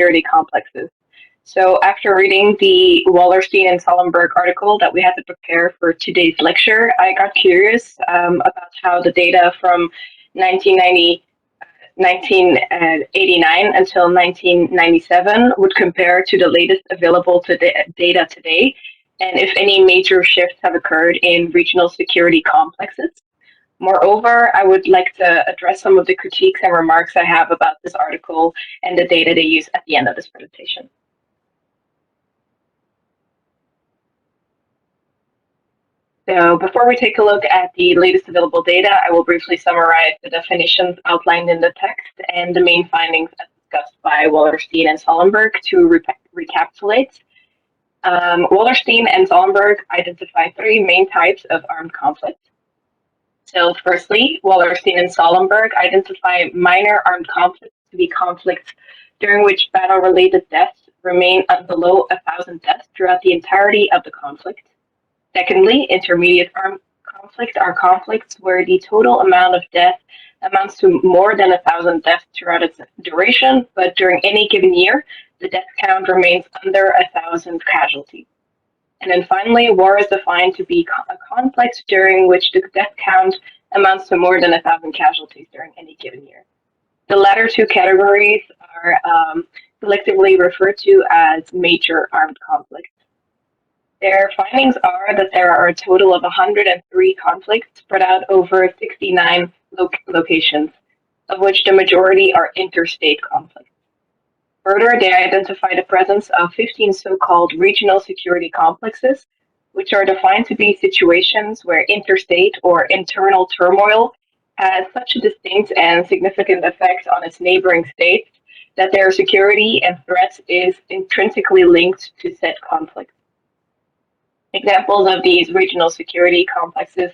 security complexes. So after reading the Wallerstein and Sollenberg article that we had to prepare for today's lecture, I got curious about how the data from 1990, 1989 until 1997 would compare to the latest available data today, and if any major shifts have occurred in regional security complexes. Moreover, I would like to address some of the critiques and remarks I have about this article and the data they use at the end of this presentation. So before we take a look at the latest available data, I will briefly summarize the definitions outlined in the text and the main findings as discussed by Wallerstein and Sollenberg to recapitulate. Wallerstein and Sollenberg identify three main types of armed conflict. So firstly, Wallerstein and Sollenberg identify minor armed conflicts to be conflicts during which battle-related deaths remain below 1,000 deaths throughout the entirety of the conflict. Secondly, intermediate armed conflicts are conflicts where the total amount of death amounts to more than 1,000 deaths throughout its duration, but during any given year, the death count remains under 1,000 casualties. And then finally, war is defined to be a conflict during which the death count amounts to more than 1,000 casualties during any given year. The latter two categories are collectively referred to as major armed conflicts. Their findings are that there are a total of 103 conflicts spread out over 69 locations, of which the majority are interstate conflicts. Further, they identify the presence of 15 so-called regional security complexes, which are defined to be situations where interstate or internal turmoil has such a distinct and significant effect on its neighboring states that their security and threats is intrinsically linked to said conflict. Examples of these regional security complexes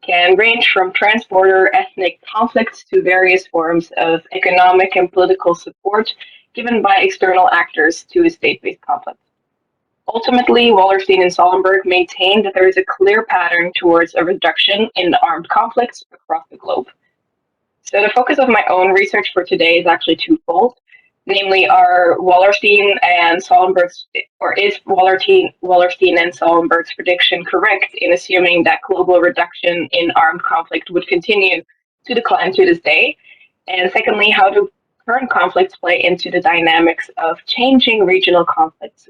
can range from trans-border ethnic conflicts to various forms of economic and political support given by external actors to a state-based conflict. Ultimately, Wallerstein and Sollenberg maintain that there is a clear pattern towards a reduction in armed conflicts across the globe. So the focus of my own research for today is actually twofold. Namely, are Wallerstein and Sollenberg's, or is Wallerstein and Sollenberg's prediction correct in assuming that global reduction in armed conflict would continue to decline to this day? And secondly, how do current conflicts play into the dynamics of changing regional conflicts?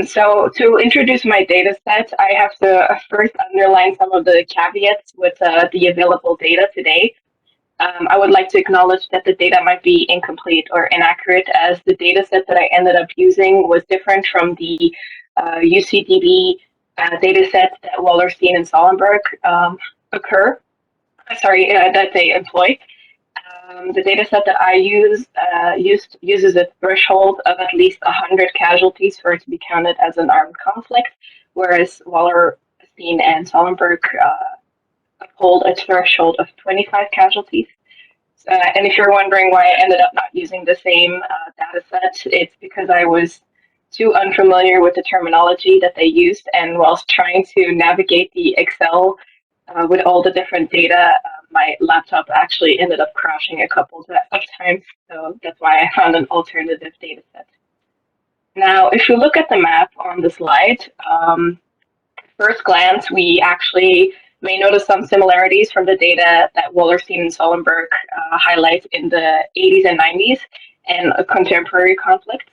So to introduce my data set, I have to first underline some of the caveats with the available data today. I would like to acknowledge that the data might be incomplete or inaccurate, as the data set that I ended up using was different from the UCDB data set that Wallerstein and Sollenberg that they employ. The data set that I uses a threshold of at least 100 casualties for it to be counted as an armed conflict, whereas Wallerstein and Sollenberg uphold a threshold of 25 casualties. And if you're wondering why I ended up not using the same data set, it's because I was too unfamiliar with the terminology that they used, and whilst trying to navigate the Excel with all the different data, my laptop actually ended up crashing a couple of times, so that's why I found an alternative data set. Now, if you look at the map on the slide, first glance, we actually may notice some similarities from the data that Wallerstein and Sollenberg highlight in the 80s and 90s and contemporary conflicts.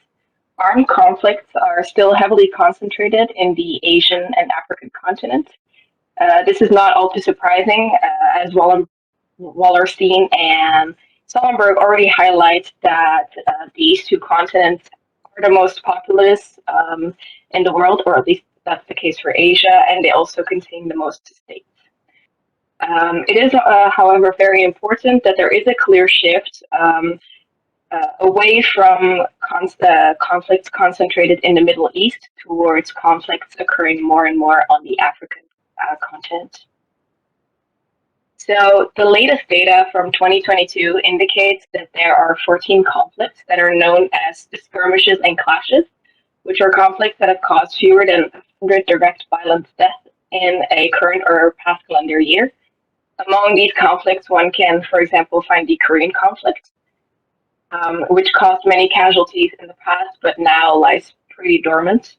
Armed conflicts are still heavily concentrated in the Asian and African continent. This is not all too surprising, as Wallerstein and Sollenberg already highlight that these two continents are the most populous in the world, or at least that's the case for Asia, and they also contain the most states. It is, however, very important that there is a clear shift away from conflicts concentrated in the Middle East towards conflicts occurring more and more on the African continent. So the latest data from 2022 indicates that there are 14 conflicts that are known as skirmishes and clashes, which are conflicts that have caused fewer than 100 direct violent deaths in a current or past calendar year. Among these conflicts, one can, for example, find the Korean conflict. which caused many casualties in the past, but now lies pretty dormant.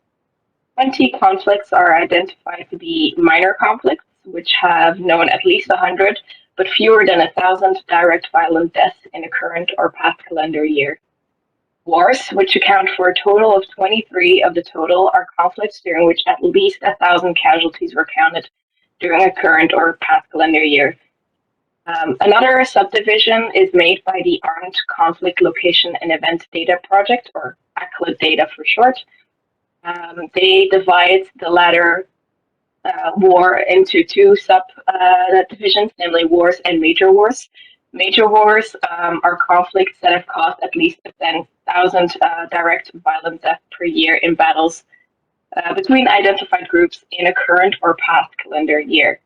20 conflicts are identified to be minor conflicts, which have known at least 100, but fewer than 1,000 direct violent deaths in a current or past calendar year. Wars, which account for a total of 23 of the total, are conflicts during which at least 1,000 casualties were counted during a current or past calendar year. Another subdivision is made by the Armed Conflict Location and Event Data Project, or ACLED data for short. They divide the latter war into two subdivisions, namely wars and major wars. Major wars are conflicts that have caused at least 10,000 direct violent deaths per year in battles between identified groups in a current or past calendar year.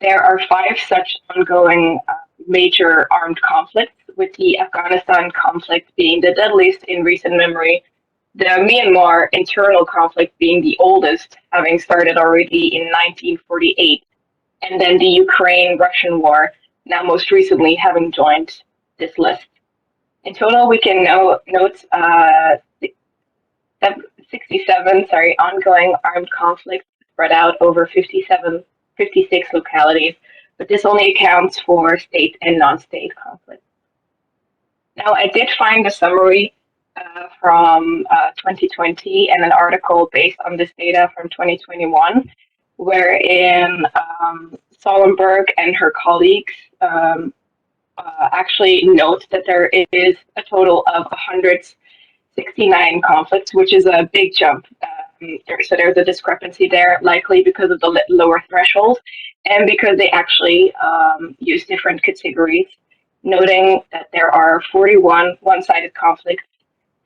There are 5 such ongoing major armed conflicts, with the Afghanistan conflict being the deadliest in recent memory, the Myanmar internal conflict being the oldest, having started already in 1948, and then the Ukraine-Russian war, now most recently having joined this list. In total, we can note 67 ongoing armed conflicts spread out over 56 localities, but this only accounts for state and non-state conflicts. Now, I did find a summary from 2020 and an article based on this data from 2021, wherein Sollenberg and her colleagues actually note that there is a total of 169 conflicts, which is a big jump. So there's a discrepancy there, likely because of the lower threshold and because they actually use different categories, noting that there are 41 one-sided conflicts,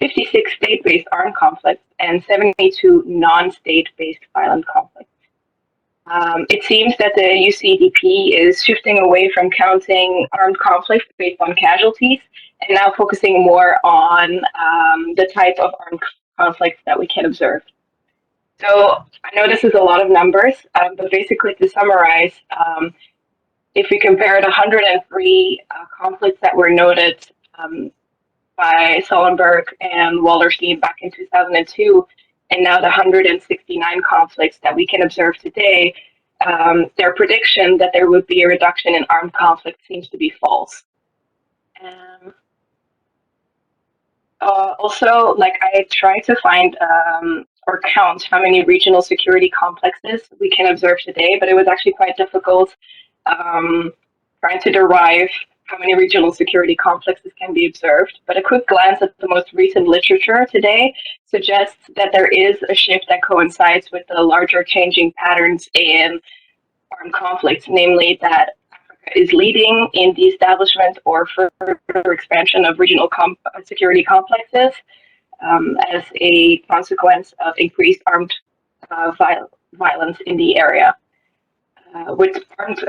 56 state-based armed conflicts, and 72 non-state-based violent conflicts. It seems that the UCDP is shifting away from counting armed conflicts based on casualties and now focusing more on the type of armed conflicts that we can observe. So I know this is a lot of numbers, but basically to summarize, if we compare the 103 conflicts that were noted by Sollenberg and Wallerstein back in 2002, and now the 169 conflicts that we can observe today, their prediction that there would be a reduction in armed conflict seems to be false. Also, I tried to find or count how many regional security complexes we can observe today, but it was actually quite difficult trying to derive how many regional security complexes can be observed. But a quick glance at the most recent literature today suggests that there is a shift that coincides with the larger changing patterns in armed conflicts, namely that Africa is leading in the establishment or further expansion of regional security complexes as a consequence of increased armed violence in the area. With armed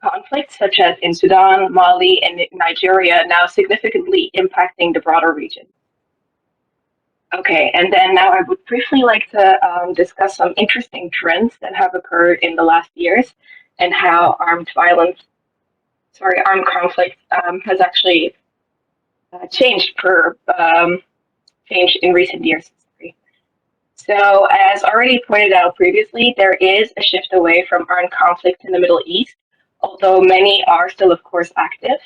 conflicts such as in Sudan, Mali, and Nigeria now significantly impacting the broader region. Okay, and then now I would briefly like to discuss some interesting trends that have occurred in the last years and how armed conflict has actually changed in recent years. So, as already pointed out previously, there is a shift away from armed conflict in the Middle East, although many are still, of course, active.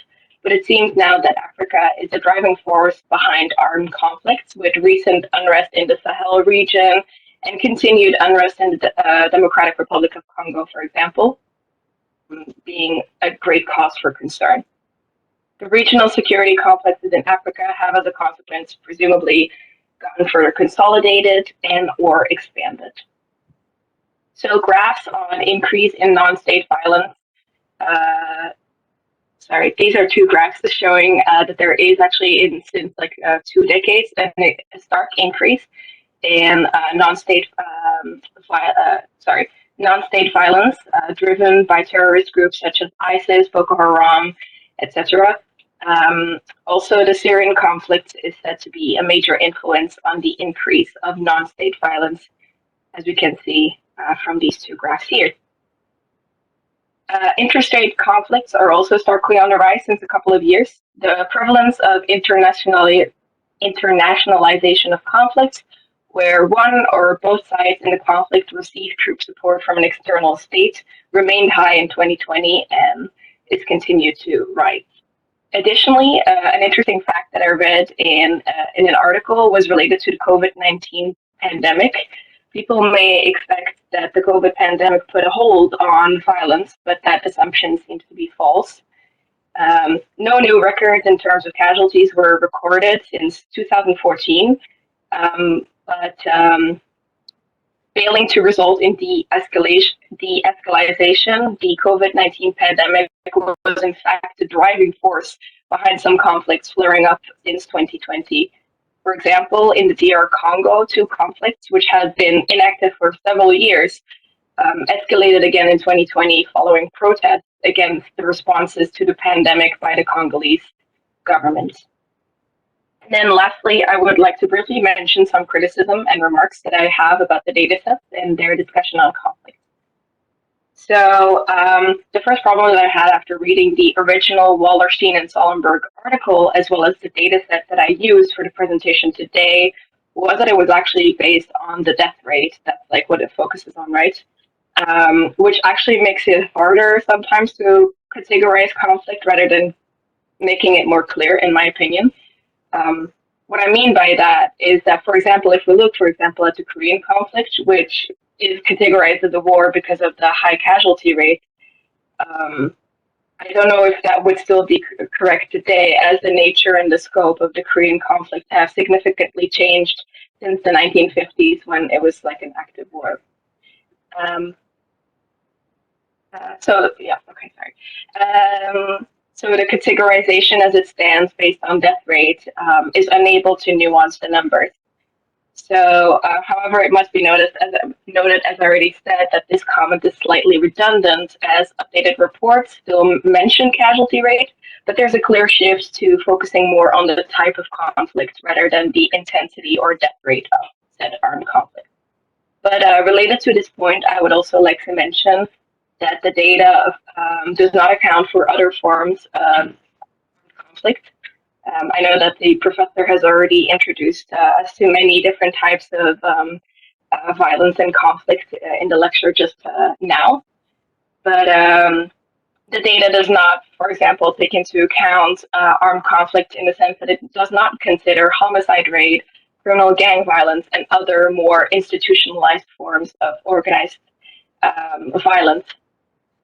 But it seems now that Africa is the driving force behind armed conflicts, with recent unrest in the Sahel region and continued unrest in the Democratic Republic of Congo, for example, being a great cause for concern. The regional security complexes in Africa have, as a consequence, presumably gotten further consolidated and or expanded. So graphs on increase in non-state violence. These are 2 graphs showing that there is actually, since 2 decades, a stark increase in non-state violence driven by terrorist groups such as ISIS, Boko Haram, etc. Also, the Syrian conflict is said to be a major influence on the increase of non-state violence, as we can see from these 2 graphs here. Interstate conflicts are also starkly on the rise since a couple of years. the prevalence of internationalization of conflicts, where one or both sides in the conflict receive troop support from an external state, remained high in 2020 and is continued to rise. Additionally, an interesting fact that I read in an article was related to the COVID-19 pandemic. People may expect that the COVID pandemic put a hold on violence, but that assumption seems to be false. No new records in terms of casualties were recorded since 2014, but failing to result in de-escalation, the COVID-19 pandemic was in fact the driving force behind some conflicts flaring up since 2020. For example, in the DR Congo, two conflicts, which had been inactive for several years, escalated again in 2020 following protests against the responses to the pandemic by the Congolese government. And then lastly, I would like to briefly mention some criticism and remarks that I have about the datasets and their discussion on conflict. So the first problem that I had after reading the original Wallerstein and Sollenberg article, as well as the dataset that I used for the presentation today, was that it was actually based on the death rate. That's like what it focuses on, right? Which actually makes it harder sometimes to categorize conflict rather than making it more clear, in my opinion. What I mean by that is that, for example, if we look, for example, at the Korean conflict, which is categorized as a war because of the high casualty rate, I don't know if that would still be correct today, as the nature and the scope of the Korean conflict have significantly changed since the 1950s, when it was like an active war. So the categorization as it stands based on death rate is unable to nuance the numbers. So, however, it must be noted, as I already said, that this comment is slightly redundant, as updated reports still mention casualty rate, but there's a clear shift to focusing more on the type of conflict rather than the intensity or death rate of said armed conflict. But related to this point, I would also like to mention that the data does not account for other forms of conflict. I know that the professor has already introduced us to many different types of violence and conflict in the lecture just now, but the data does not, for example, take into account armed conflict in the sense that it does not consider homicide rate, criminal gang violence, and other more institutionalized forms of organized violence.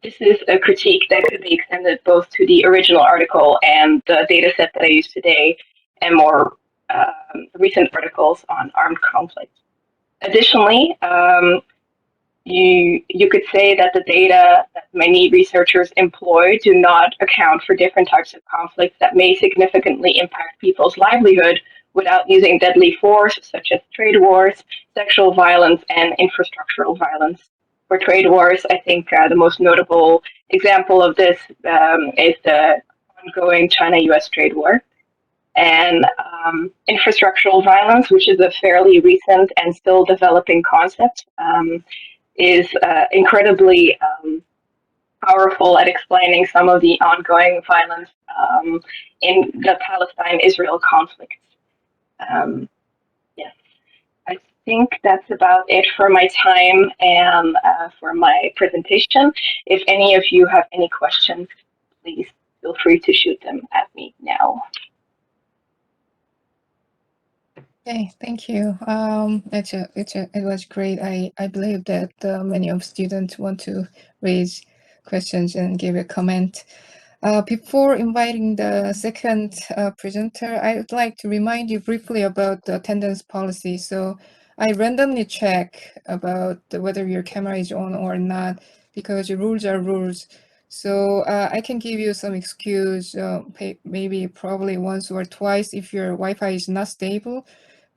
This is a critique that could be extended both to the original article and the data set that I use today, and more recent articles on armed conflict. Additionally, you could say that the data that many researchers employ do not account for different types of conflicts that may significantly impact people's livelihood without using deadly force, such as trade wars, sexual violence, and infrastructural violence. For trade wars, I think the most notable example of this is the ongoing China-US trade war. And infrastructural violence, which is a fairly recent and still developing concept, is incredibly powerful at explaining some of the ongoing violence in the Palestine-Israel conflict. Yes, I think that's about it for my time and for my presentation. If any of you have any questions, please feel free to shoot them at me now. Okay, thank you. It was great. I believe that many of students want to raise questions and give a comment. Before inviting the second presenter, I would like to remind you briefly about the attendance policy. So I randomly check about whether your camera is on or not, because the rules are rules. So I can give you some excuse, maybe probably once or twice if your Wi-Fi is not stable.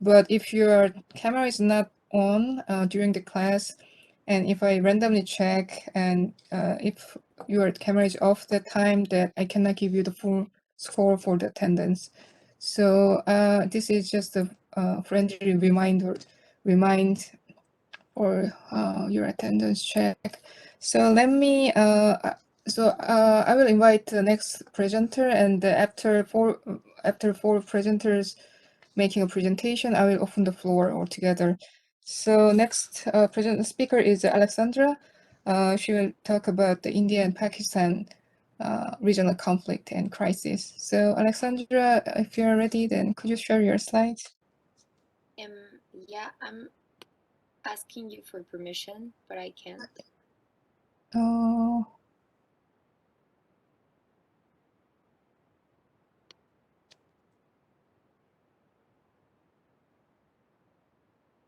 But if your camera is not on during the class, and if I randomly check, and if your camera is off that time, that I cannot give you the full score for the attendance. So this is just a friendly remind for your attendance check. So let me So I will invite the next presenter, and after four presenters making a presentation, I will open the floor altogether. So next present speaker is Alexandra. She will talk about the India and Pakistan regional conflict and crisis. So Alexandra, if you're ready, then could you share your slides? Yeah, I'm asking you for permission, but I can't. Oh,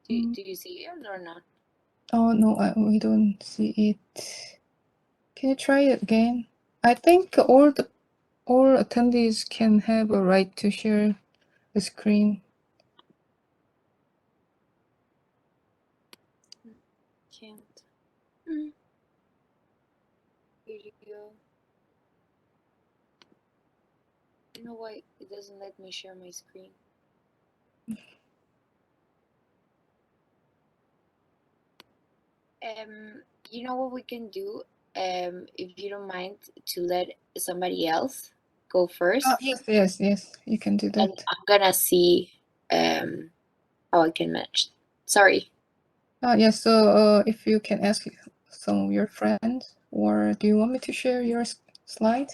Do you see it or not? oh no, we don't see it. Can you try it again? I think all attendees can have a right to share the screen. Can't. Video. You know why it doesn't let me share my screen? You know what we can do? If you don't mind to let somebody else go first. Yes, you can do And that. I'm gonna see how I can match. Sorry. Yes, so if you can ask some of your friends, or do you want me to share your slide?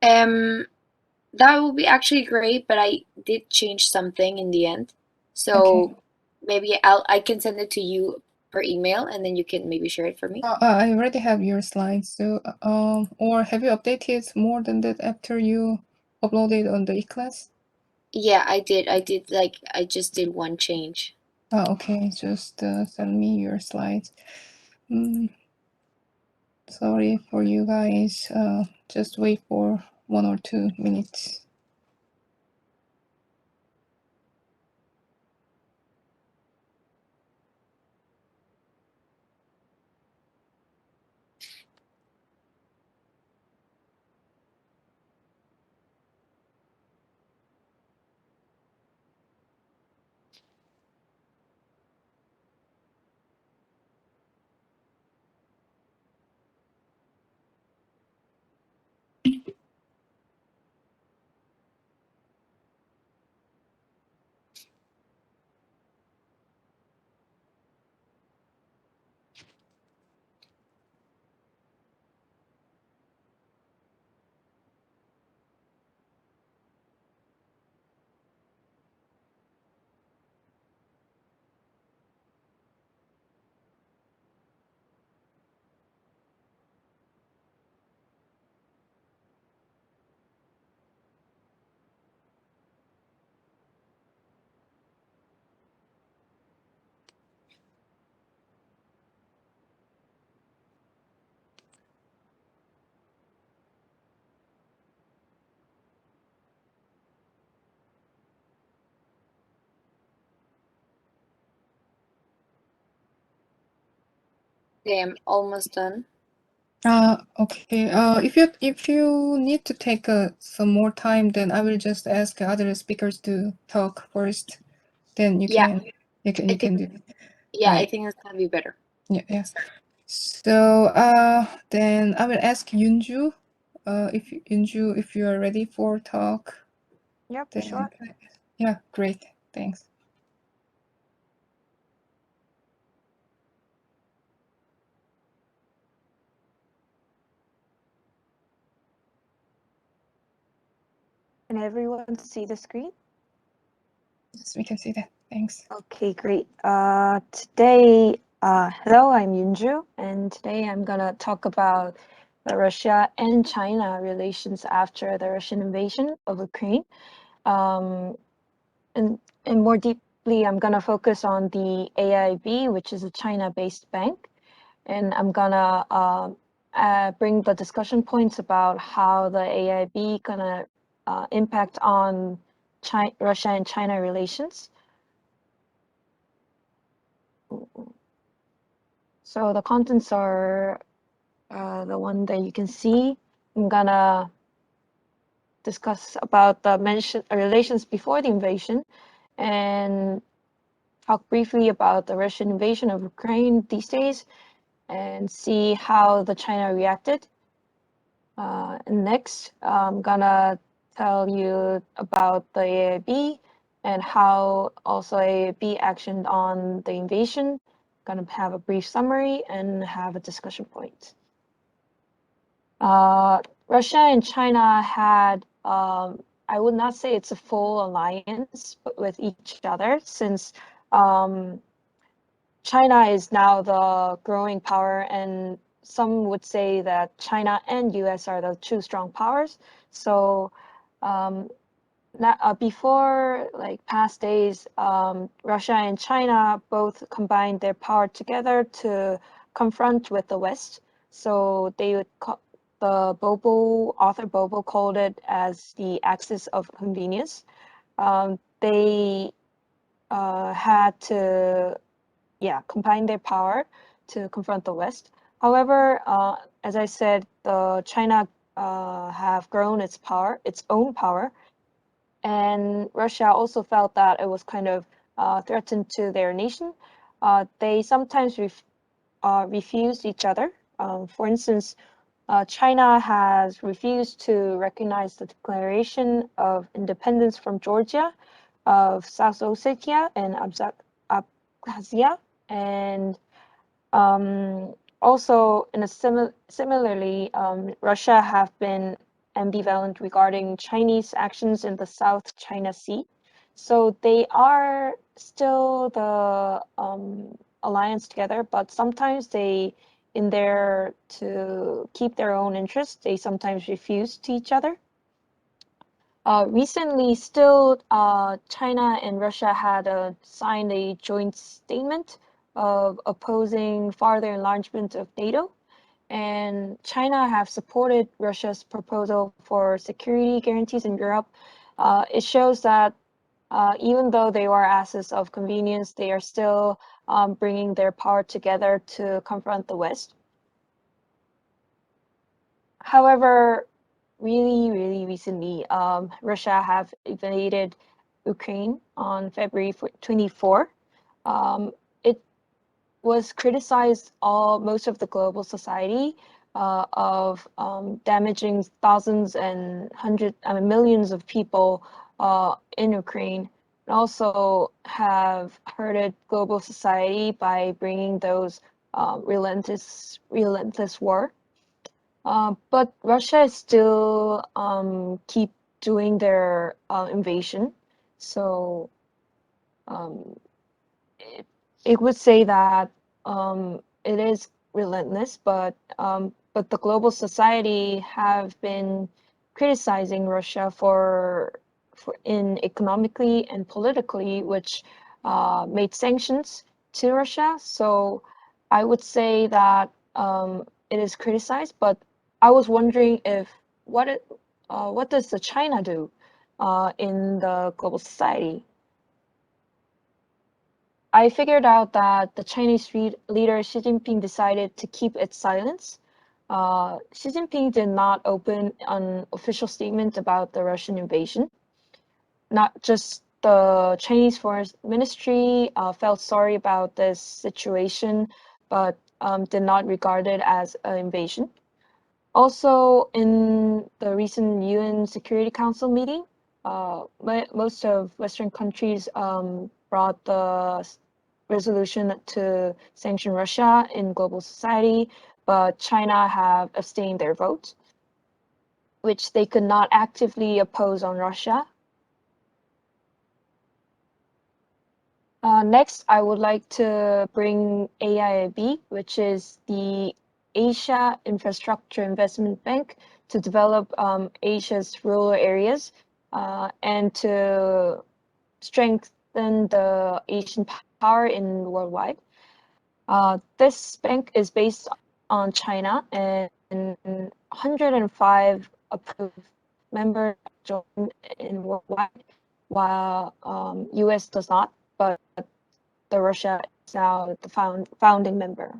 That would be actually great, but I did change something in the end. So Okay. maybe I can send it to you per email and then you can maybe share it for me. I already have your slides, so or have you updated more than that after you uploaded on the e-class? Yeah, I did. Like I just did one change. Okay, just send me your slides. Sorry for you guys. Just wait for 1 or 2 minutes. Okay, I'm almost done. Okay. If you need to take some more time, then I will just ask other speakers to talk first. Then you can do it. Yeah, I Right. think that's gonna be better. Yeah. Yes. So then I will ask Yunju. If you are ready for talk. Yep, Then, sure. yeah, great. Thanks. Can everyone see the screen? Yes, we can see that. Thanks. Okay, great. Today, hello, I'm Yunju, and today I'm gonna talk about the Russia and China relations after the Russian invasion of Ukraine. And more deeply, I'm gonna focus on the AIB, which is a China-based bank, and I'm gonna bring the discussion points about how the AIB gonna impact on Russia and China relations. So the contents are the one that you can see. I'm gonna discuss about the mentioned relations before the invasion and talk briefly about the Russian invasion of Ukraine these days and see how the China reacted. And next, I'm gonna tell you about the AIB and how also AIB actioned on the invasion. Gonna have a brief summary and have a discussion point. Russia and China had, I would not say it's a full alliance with each other, since China is now the growing power, and some would say that China and US are the two strong powers. So before like past days, Russia and China both combined their power together to confront with the West. So they would the author Bobo called it as the axis of convenience. They had to combine their power to confront the West. However, as I said, China have grown its own power, and Russia also felt that it was kind of threatened to their nation. They sometimes refused each other. For instance, China has refused to recognize the Declaration of Independence from Georgia, of South Ossetia and Abkhazia, and also in a similarly, Russia have been ambivalent regarding Chinese actions in the South China Sea. So they are still the alliance together, but sometimes to keep their own interests, they sometimes refuse to each other. Recently, still, China and Russia had signed a joint statement of opposing farther enlargement of NATO, and China have supported Russia's proposal for security guarantees in Europe. It shows that even though they are assets of convenience, they are still bringing their power together to confront the West. However, really recently, Russia have invaded Ukraine on February 24. It was criticized most of the global society of damaging thousands and millions of people in Ukraine, and also have hurted global society by bringing those relentless war. But Russia is still keep doing their invasion, so it would say that it is relentless, but the global society have been criticizing Russia for in economically and politically, which made sanctions to Russia. So I would say that it is criticized, but I was wondering if what does the China do in the global society? I figured out that the Chinese leader Xi Jinping decided to keep its silence. Xi Jinping did not open an official statement about the Russian invasion. Not just the Chinese Foreign Ministry felt sorry about this situation, but did not regard it as an invasion. Also, in the recent UN Security Council meeting, most of Western countries brought the resolution to sanction Russia in global society, but China have abstained their vote, which they could not actively oppose on Russia. Next, I would like to bring AIIB, which is the Asia Infrastructure Investment Bank, to develop Asia's rural areas and to strengthen the Asian power in worldwide. This bank is based on China, and 105 approved members join in worldwide, while US does not, but the Russia is now the founding member.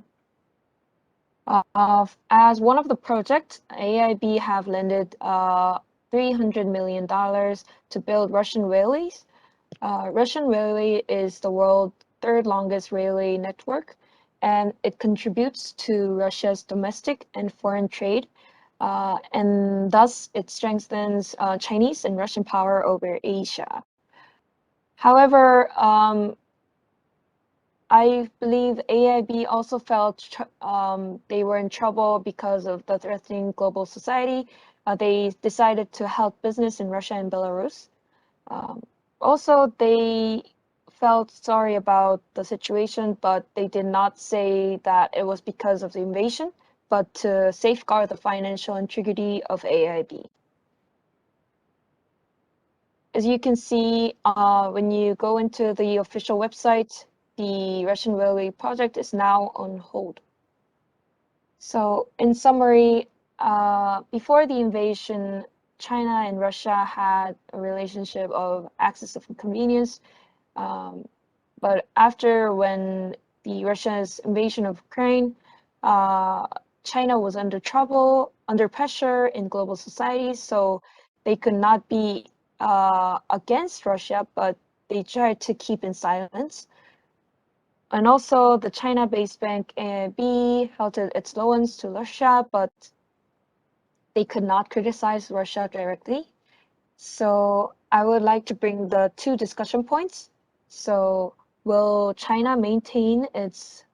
As one of the projects, AIB have lended $300 million to build Russian railways. Russian railway is the world's third longest railway network, and it contributes to Russia's domestic and foreign trade, and thus it strengthens Chinese and Russian power over Asia. However, I believe AIB also felt they were in trouble because of the threatening global society. They decided to help business in Russia and Belarus. Also, they felt sorry about the situation, but they did not say that it was because of the invasion, but to safeguard the financial integrity of AIB. As you can see, when you go into the official website, the Russian railway project is now on hold. So in summary, before the invasion, China and Russia had a relationship of access of convenience. But after when the Russia's invasion of Ukraine, China was under trouble, under pressure in global society, so they could not be against Russia, but they tried to keep in silence. And also the China-based bank AIB held its loans to Russia, but they could not criticize Russia directly. So I would like to bring the two discussion points. So will China maintain its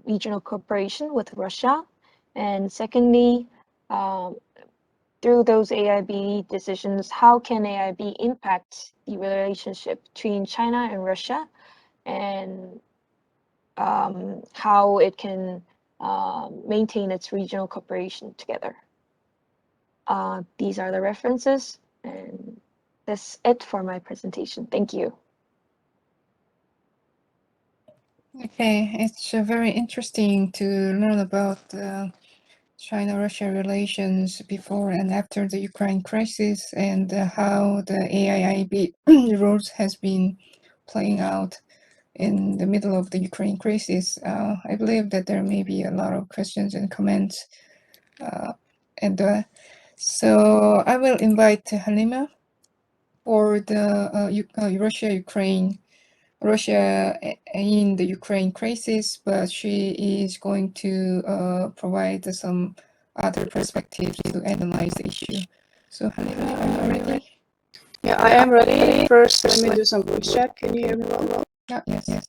regional cooperation with Russia? And secondly, through those AIB decisions, how can AIB impact the relationship between China and Russia, and how it can maintain its regional cooperation together? These are the references, and that's it for my presentation. Thank you. Okay, it's very interesting to learn about China-Russia relations before and after the Ukraine crisis, and how the AIIB rules has been playing out in the middle of the Ukraine crisis. I believe that there may be a lot of questions and comments, and so I will invite Halima for the Russia in the Ukraine crisis, but she is going to provide some other perspectives to analyze the issue. So Halima, are you ready? Yeah, I am ready. First, let me do some voice check. Can you hear me well? Yeah, yes.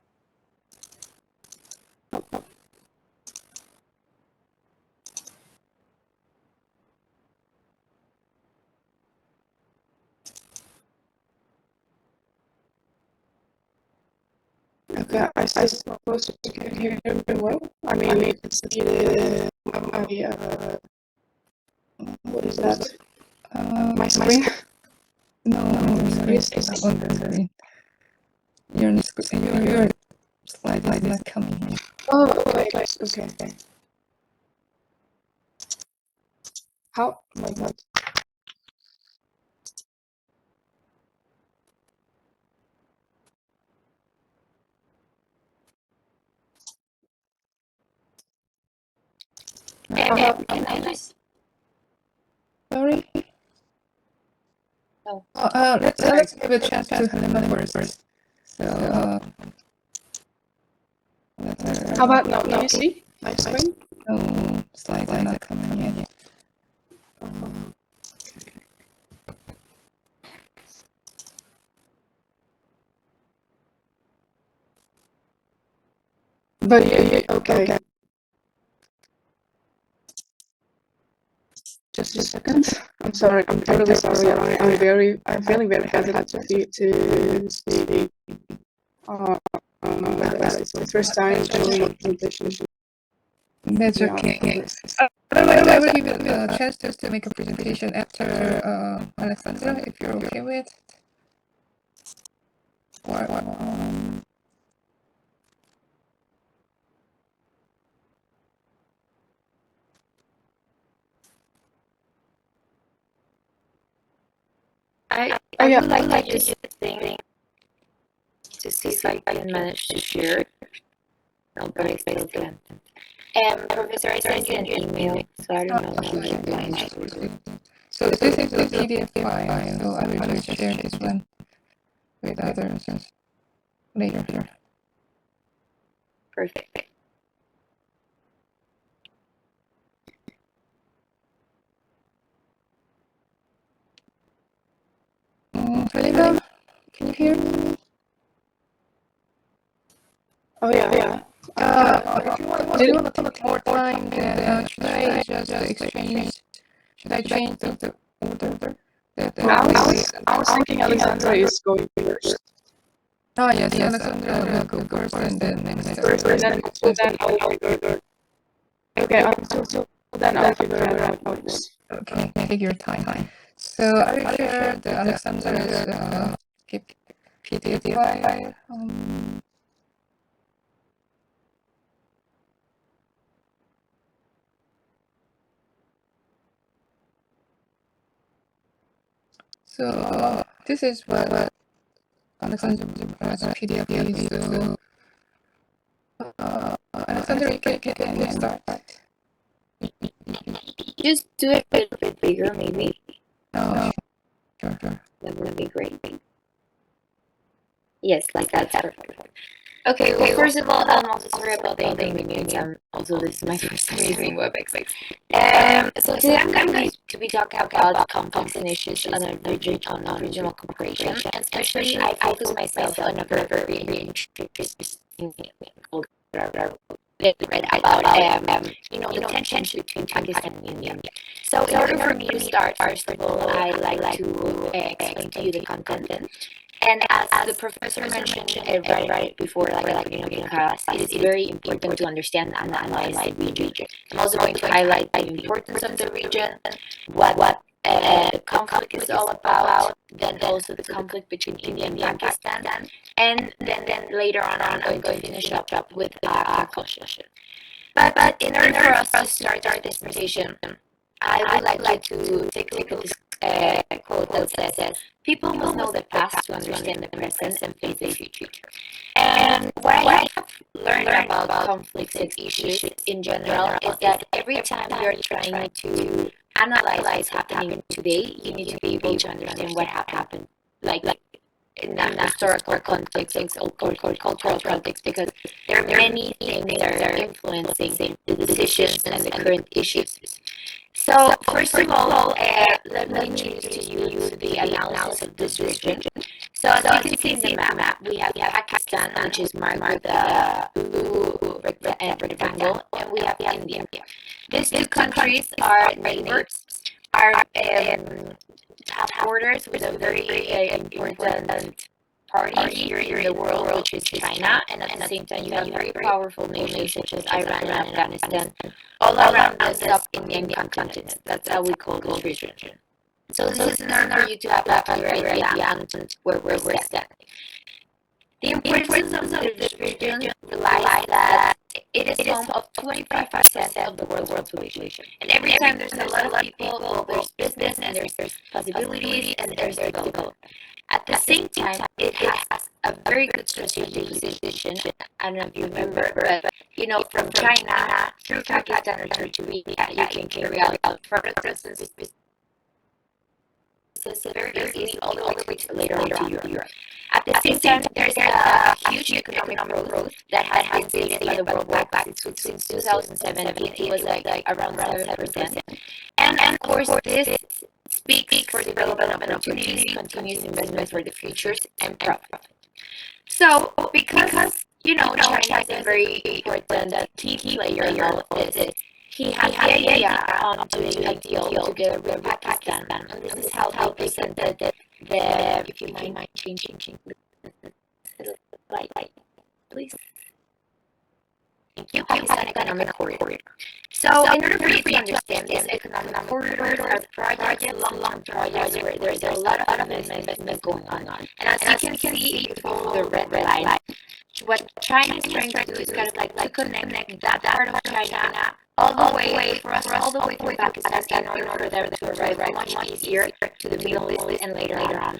Okay, I suppose you can hear me well. I mean, it's the what is that? My screen? No, Yes, it's not on the screen. Your slide is not coming here. Oh, okay, guys. Okay. How? Oh my God. Can I just? Sorry. Oh. Let's give a chance to Halima first. So, How about now? Can you see my screen? no, slides are not coming yet. But you okay. Just a second. I'm sorry. I'm terribly sorry. I'm feeling very hesitant to see. It's my first time doing a presentation. That's Yeah. okay. Otherwise, I will give you a chance just to make a presentation after Alexandra, if you're okay with. Or, I yeah. would like to think to see if I can manage to share. No, but I still can't. Professor, I sent you an email, so I don't know if you can find it. So this is a PDF file, so I will just share this one with others later. Perfect. Halima, can you hear me? Oh yeah. Do you want to take more time? Then should I just exchange? Should I change the order? I was thinking Alexandra is going first. Oh yes, Alexandra will go first, and then next. First, and then I'll go. Okay, so then I'll figure it out how it goes. Okay, take your time. So I will share the Alexandra's PDF file. So this is what Alexandra's PDF is. So Alexandra, you can start. Just do it a little bit bigger, maybe. Oh, sure. That would be great. Yes, like that's perfect. Okay, well, first of all, I'm also sorry about the inconvenience. Also, this is my first time using WebEx. So today I'm going to be talking about conflicts and issues on a regional cooperation, and especially I focus myself on a very interesting called read about the tensions between Pakistan and India. So in order for me to start, first of all, I like to explain to you the content. And as the professor mentioned right before, the class, it is very important to understand and analyze the region. I'm also going to highlight the importance of the region, what the conflict is all about, then also the conflict between India and Pakistan, and then later on I'm going to finish up with a conclusion. But in order for us to start this presentation, I would like to take a look at this quote that says, "People must know the past to understand the present and face the future." And what I have learned about conflicts and issues in general is that every time you're trying to analyze what's happening today, you need to be able to understand what happened, like in that historical context or cultural context, because there are many things that are influencing the decisions and the current issues. So first of all, let me introduce to you the analysis of this region. So as you can see in the map, we have Pakistan, which is marked with a blue rectangle, and we have India. These two countries are neighbors, are top borders with a very important party here in the world, which is China, and at the same time you have very powerful nations such as Iran and Afghanistan all around the South Indian continent. That's how we call this region. So this is in order for you to have a clear idea on where we're standing. The importance of this region relies that it is home of 25% of the world's population. And every time there's a lot of people, well, there's business, and there's possibilities, and there's development. At the same time, it has a very good strategic position. I don't know if you remember, but from China through Pakistan or through India, you can carry out products and services very easily all the way to later on to Europe. At the same time, there's a huge economic growth that has been stated by the World Bank since 2007. It was like around 7%. And of course, this speaks for development opportunities, continuous investment for the futures, and profit. So, because China is a very important key player in all of this, he had the idea on doing a deal together with Pakistan, and this is how they presented the, if you mind changing the light, please. Thank you. Pakistan Economic Corridor. So, in order for you to understand this, economic corridors are projects, long-term projects where there's a lot of investment going on. And as you can see, if you follow the red line, what China is trying to do is kind of like to connect that part of China all the way to Pakistan in order for them to arrive much easier to the Middle East and later on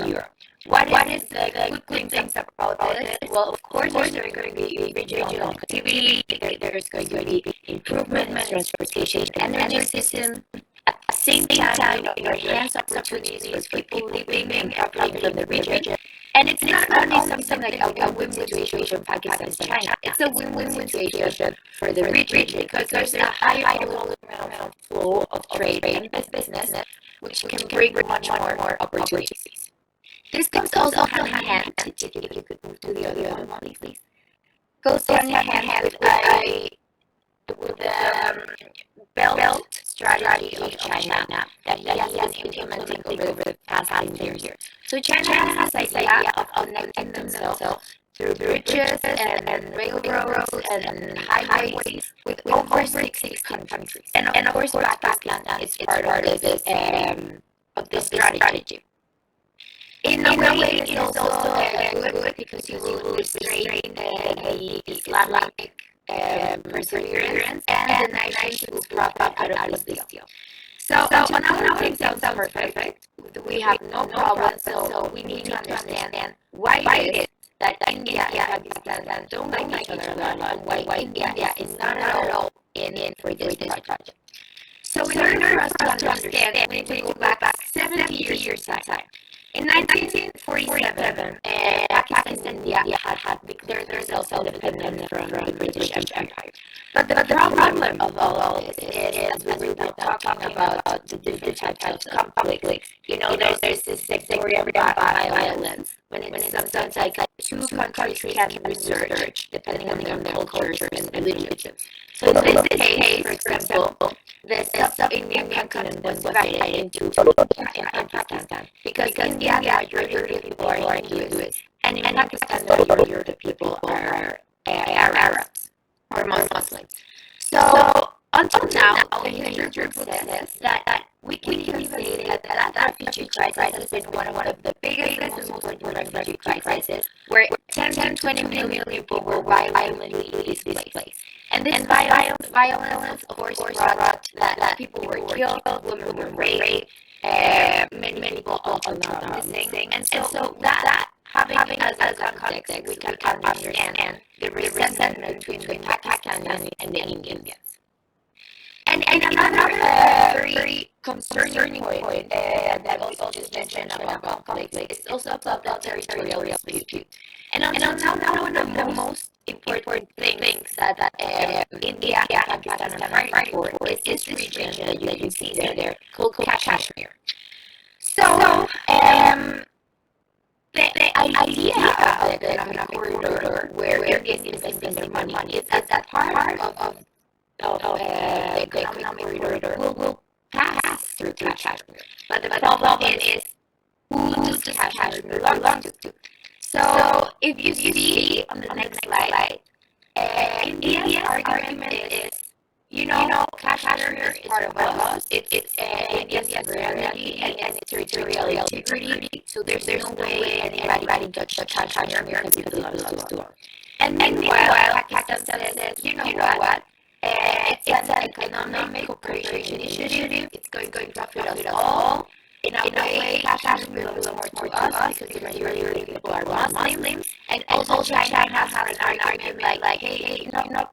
Europe. What is the good things about this? Well, of course, there's going to be regional connectivity, there's going to be improvement in transportation and energy system. At the same time, there enhanced opportunities for people living and operating from the region. And it's not only something like a win-win situation for Pakistan and China, it's a win-win situation for the region because there's a high flow of trade and business, which can bring much more opportunities. This goes also hand in hand, if you could move to the other one, please. Goes hand in hand with the belt strategy of China that he has been implementing over the past 10 years. So China has this idea of connecting themselves through bridges and railroads and highways with over 60 countries. And of course, Pakistan is part of this strategy. In a way, it is also good because you will restrain the Islamic perseverance and the nations will profit out of this deal. So on our things sounds perfect. We have no problem, so we need to understand why it is that India and Pakistan don't like each other a lot, and why India is not at all in for this project. So in order for us to understand, we need to go back 70 years time. In 1947, Pakistan and India had declared themselves independent from the British Empire. But the problem of all this is, as we were talking about the different types of conflicts, there's this sectarian violence when it's sometimes like two countries can research depending on their cultures and religion. So in this case, for example, the sub-Indian continent was divided into India and Pakistan because India, majority of people are Hindus, and in Pakistan, majority of the people are Arabs or Muslims. So until now, the Hindu group says that we can even say that refugee crisis has been one of the biggest and most important refugee crises, where 10 to 20 million people were violently displaced. And this violence, of course, brought that people were killed, women were raped, many people also missing. And so that having as a context, we can understand the resentment between Pakistan and the Indians. And another very concerning point that also just mentioned about conflict is also about the territorial dispute. And until now, one of the most important things that India and Pakistan are fighting for is this region that you can see there called Kashmir. So, the idea of the economic corridor where India is investing their money is that part of the economic corridor will pass through Kashmir. But the problem is who does Kashmir belong to? So if you see on the next slide, India's argument is, Kashmir is part of us. It's India's sovereignty and its territorial integrity. So there's no way anybody can touch Kashmir because it belongs to us. And meanwhile, Pakistan says, you know what? It's an economic cooperation initiative. It's going to profit us all. In a way, Kashmir belongs more to us because the majority of people are Muslims. And also China has an argument like, hey,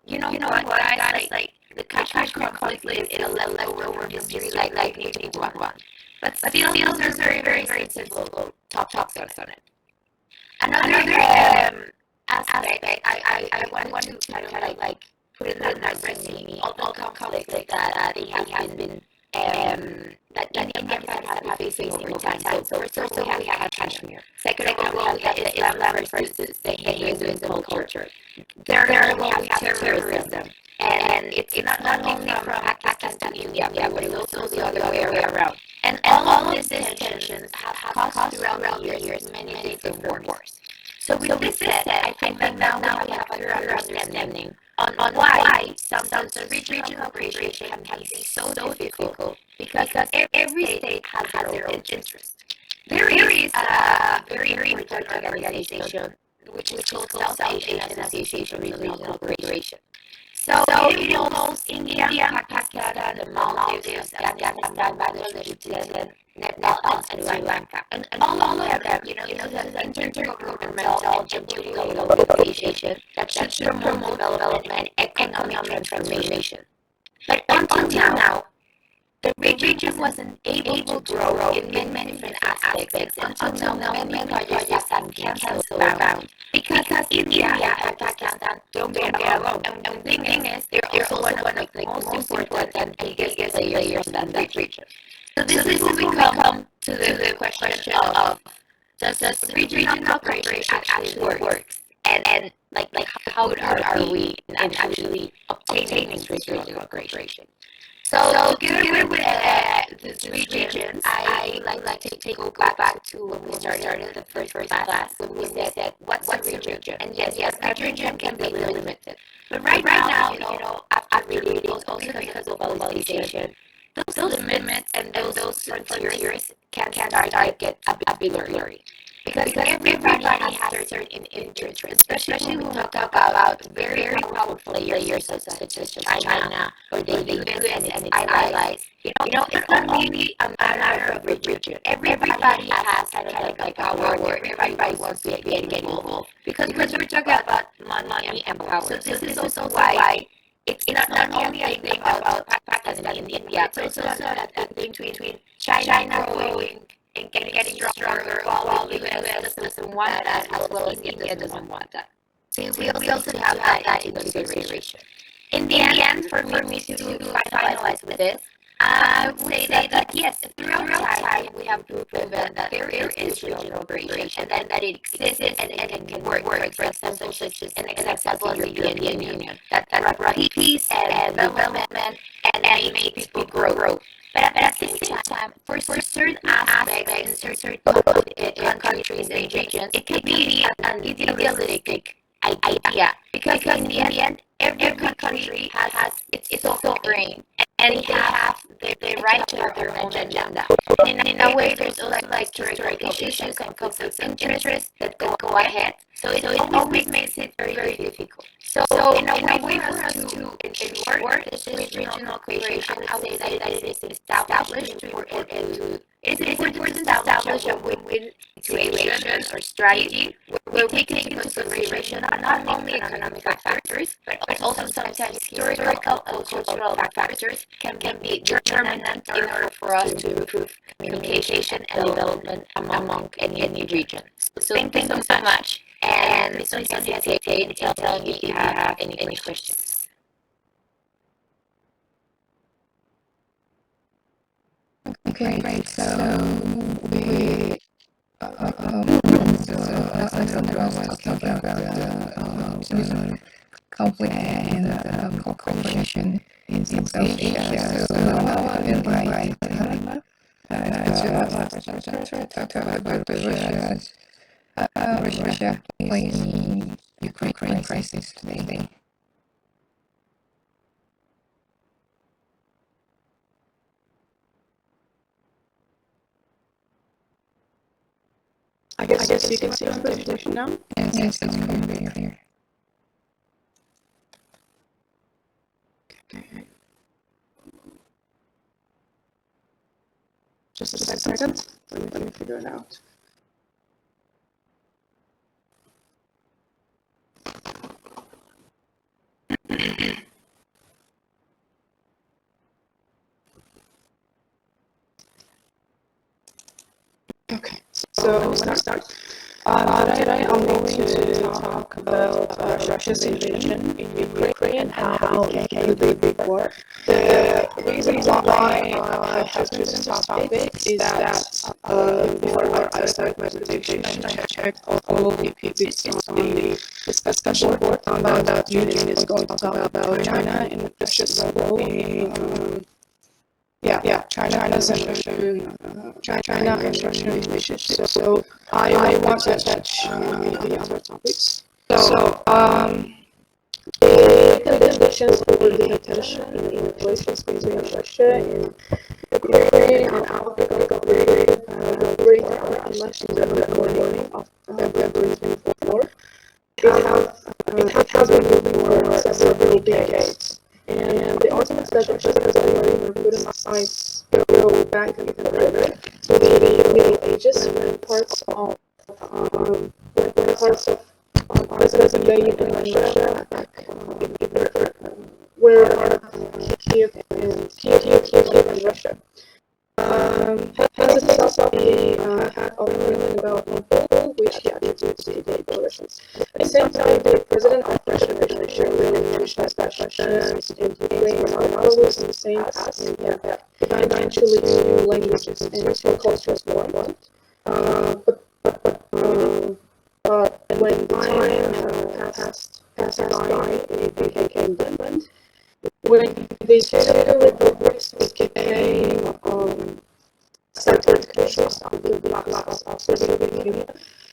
you know what, guys, like the Kashmir conflict is a level where we're just like 1981. But still, there's very sensible topics on it. Another aspect I want to kind of like put in that resume, all conflict that they have been that Indian have been facing over time. So first of all, we have Kashmir. Second of all, we have the Islam versus the Hinduism culture. Third of all, we have terrorism. And it's not only from Pakistan to India, but it's also the other way around. And all of these tensions have caused throughout the years many different wars. So with this said, I think that now we have a clear understanding on why sometimes the regional cooperation can be so difficult because every state has their own interest. There is a very important organization which is called South Asian Association of Regional Cooperation. So it involves India, Pakistan, the Maldives, Afghanistan, Bangladesh, Thailand, Nepal, and Sri Lanka. And all of them, the intergovernmental and geopolitical organization that should promote development and economic transformation. But until now, the region wasn't able to grow in many different aspects until now many projects have been canceled because India and Pakistan don't get along. And the thing is, they're also one of the most important and biggest players in that region. So this is when we come to the question of does regional cooperation actually works? And like how good are we in actually obtaining this regional cooperation? So together with these regions, I would like to go back to when we started the first class when we said what's a region? And yes, a region can be limited. But right now, after reading also because of globalization, those limits and those frontiers can start to get a bit blurry. Because everybody has certain interests, especially when we talk about very powerful players such as China or the US and its allies. It's not only a matter of region. Everybody has kind of like power. Everybody wants to get involved because we're talking about money and power. So this is also why it's not only a thing about Pakistan and India. It's also a thing between China growing and getting stronger while the US doesn't want that, as well as India doesn't want that. So we also have that into consideration. In the end, for me to finalize with this, I would say that yes, throughout time we have proven that there is regional cooperation and that it exists and it can work. For example, such as an example of the European Union that brought peace and development and made people grow. But at the same time, for certain aspects in certain countries and regions, it could be an idealistic idea because in the end, every country has its own brain and they have the right to have their own agenda. And in a way, there's also like historical issues and conflicts of interest that go ahead. So it always makes it very difficult. So in a way for us to ensure this regional cooperation, I would say that it is established it is important to establish a win-win situation or strategy where we take into consideration not only economic factors, but also sometimes historical and cultural factors can be determinant in order for us to improve communication and development among any region. So thank you so much. And please don't hesitate to tell me if you have any questions. Okay, great. So we Alexandra was talking about the conflict and cooperation in South Asia. So now I will invite Halima to talk about Russia playing Ukraine crisis today. I guess you can see my presentation now. Yes, it's very clear. Okay. Just a second. Let me figure it out. Okay, so let's start. Today I'm going to talk about Russia's invasion in Ukraine and how it became a big war. The reason why I have chosen this topic is that before I start my presentation, I checked all the PPTs on the discussion board about that Eugene is going to talk about China and Russia's role in China and Russian relationships. So I want to touch the other topics. So the conditions for the attention in relations between Russia and Ukraine and outbreak of the elections in the morning of February 24. It has been moving for several decades. And the arguments that the presidents are on putting aside go back even further to the Middle Ages when parts of President Lenin in Russia were part of Kiev and Russia. Has itself had opinion about Nepal, which he attributes to the Russians. At the same time, the president of Russia really pushes that Russians and Ukraine are not always in the same path, and eventually two languages and two cultures form one. But But when the time passed by, it became different. When they took over Brooks, it became separate countries of the blocks of Soviet Union.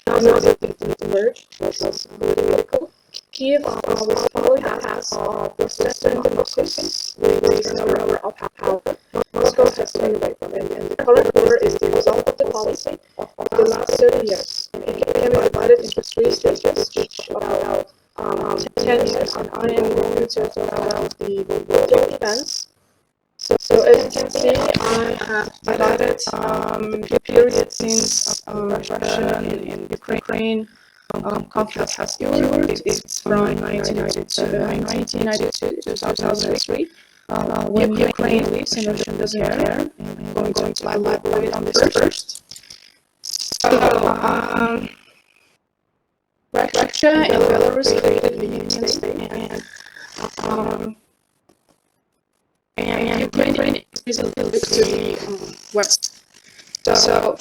Now that the merge was political, Kiev was following the path of Western democracies with turnover of power. Moscow has turned away from it, and the current order is the result of the policy of the last 30 years. It can be divided into 3 stages, which about 10 years, and I am going to talk about the world events. So as you can see, I have divided the period since Russia and Ukraine conflict has occurred. It's from 1992 to 2003. When Ukraine leaves and Russia doesn't care, I'm going to elaborate on this first. So, Russia and Belarus created the Union State, and Ukraine is a little bit to the west. So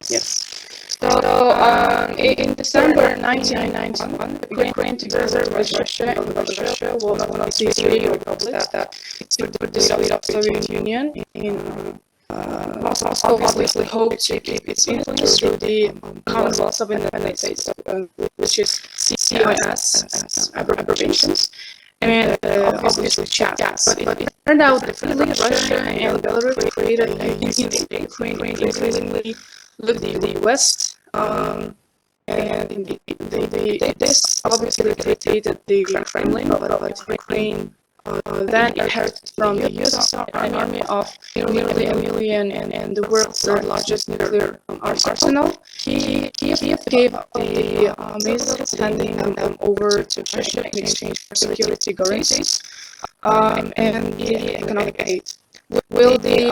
yes. So in December 1991, Ukraine, together with Russia and Russia, was one of the 3 republics that would dissolve the Soviet Union. Moscow obviously hoped to keep its influence through the Commonwealth of Independent States, which is CIS abbreviations, and obviously CHAS. But it turned out differently. Russia and Belarus created a union state. Ukraine increasingly looked to the West, and this obviously irritated the Kremlin, but Ukraine then inherited from the USSR an army of nearly 1 million and the world's third largest nuclear arsenal. Kiev gave up the missiles, handing them over to Russia in exchange for security guarantees and the economic aid. While the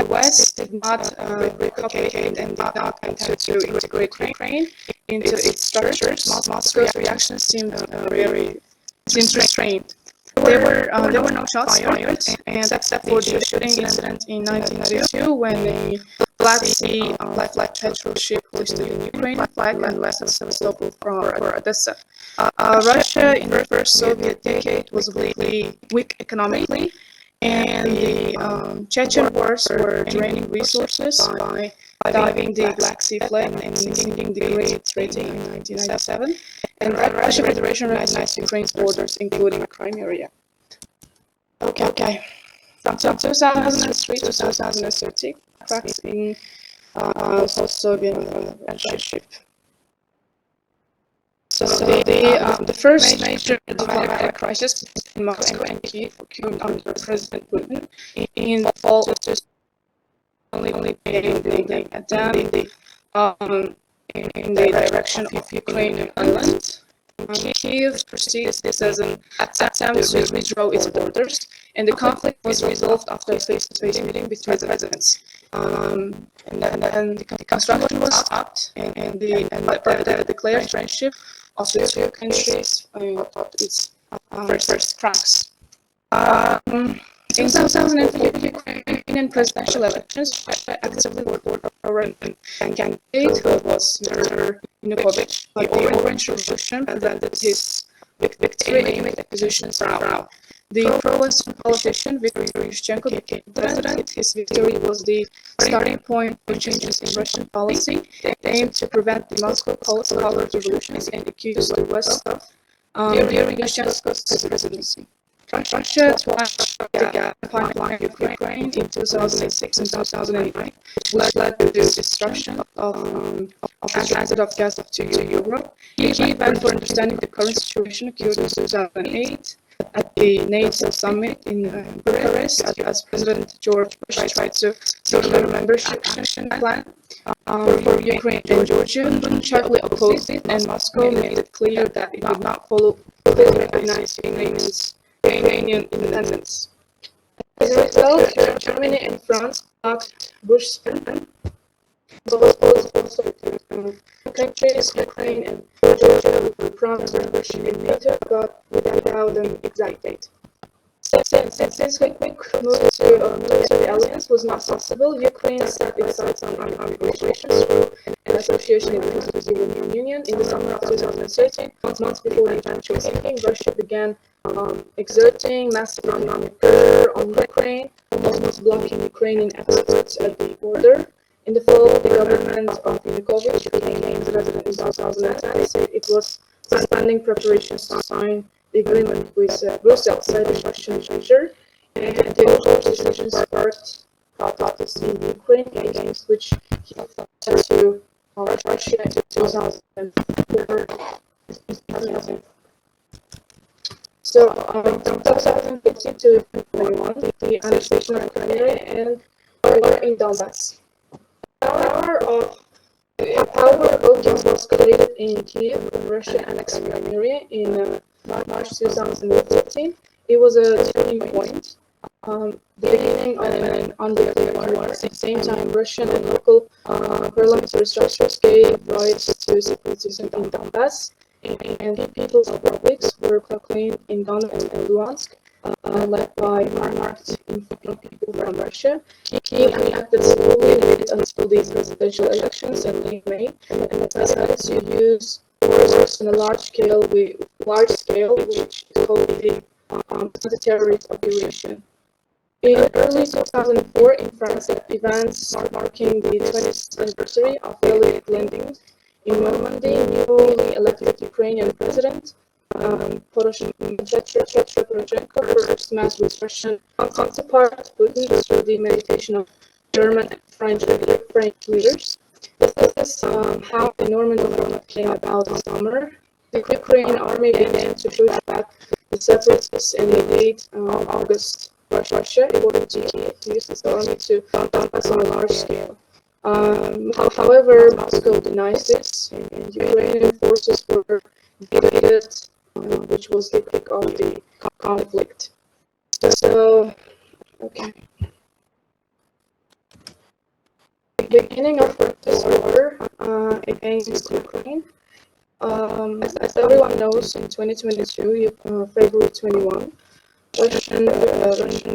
West did not replicate and did not attempt to integrate Ukraine into its structures, Moscow's reaction seemed restrained. There were no shots fired, and except for the shooting incident in 1992 when a Black Sea flag patrol ship hoisted the Ukraine flag and left Sevastopol for Odessa. Russia in the first Soviet decade was weak economically, and the Chechen wars were draining resources by diving the Black Sea flag and sinking the Great Rating in 1997. And the Russian Federation recognized Ukraine's borders, including the Crimea area. Okay. From 2003 to 2013, cracks in post-Soviet relationship. So the first major diplomatic crisis in Moscow and Kiev occurred under President Putin in the fall of 2020, building a dam in the direction of Ukraine and Ireland. Kiev perceived this as an attempt to withdraw its borders, and the conflict was resolved after a face-to-face meeting between the presidents. And then the construction was stopped, and the declared friendship of the 2 countries got its first cracks. In 2008, Ukrainian presidential elections, Russia actively voted for a candidate who was Mr. Yanukovych, but the Orange Revolution prevented his victory amid accusations around. The pro-Western politician Viktor Yushchenko became president. His victory was the starting point for changes in Russian policy aimed to prevent the Moscow colored revolutions and accused the West of during Yushchenko's presidency. Russia twice shut the gas pipeline of Ukraine in 2006 and 2009, which led to the destruction of transit of gas to Europe. The event for understanding the current situation occurred in 2008 at the NATO summit in Bucharest, as President George Bush tried to build a membership action plan for Ukraine and Georgia. Shortly opposed it, and Moscow made it clear that it would not fully recognize Ukrainian independence. As a result, Germany and France blocked Bush's plan. Both countries, Ukraine and Georgia, were promised membership in NATO, but without an exact date. Since this quick move to military alliance was not possible, Ukraine set its sights on cooperation through an association agreement with the European Union. In the summer of 2013, months before the eventual sinking, Russia began exerting massive economic pressure on Ukraine, almost blocking Ukrainian exports at the border. In the fall, the government of Yanukovych became president in 2010. It was suspending preparations to sign the agreement with Brussels, citing Russian pressure, and the overall decision sparked protests in Ukraine, against which he fled to Russia in 2004. So, from 2015 to 2021, the annexation of Crimea and war in Donbass. Power voting was created in Kiev when Russia annexed Crimea in March 2015. It was a turning point, the beginning of an unbelievable war. At the same time, Russian and local parliamentary structures gave rise to separatism in Donbass, and people's republics were proclaimed in Donetsk and Luhansk, led by unmarked infantry people from Russia. Kiev reacted slowly and waited until these presidential elections in late May, and decided to use force on a large scale, which is called the counter-terrorist operation. In early 2004, in France, events marking the 20th anniversary of the landing in Normandy, newly elected Ukrainian president Poroshenko first met with Russian counterpart Putin through the mediation of German and French leaders. This is how the Normandy format came about in summer. The Ukrainian army began to push back the separatists in late August. Russia, according to Kiev, used its army to Donbass on a large scale. However, Moscow denies this, and Ukrainian forces were defeated, which was the peak of the conflict. So, okay. Beginning of Russia's war against Ukraine. As everyone knows, in 2022, February 21, Russian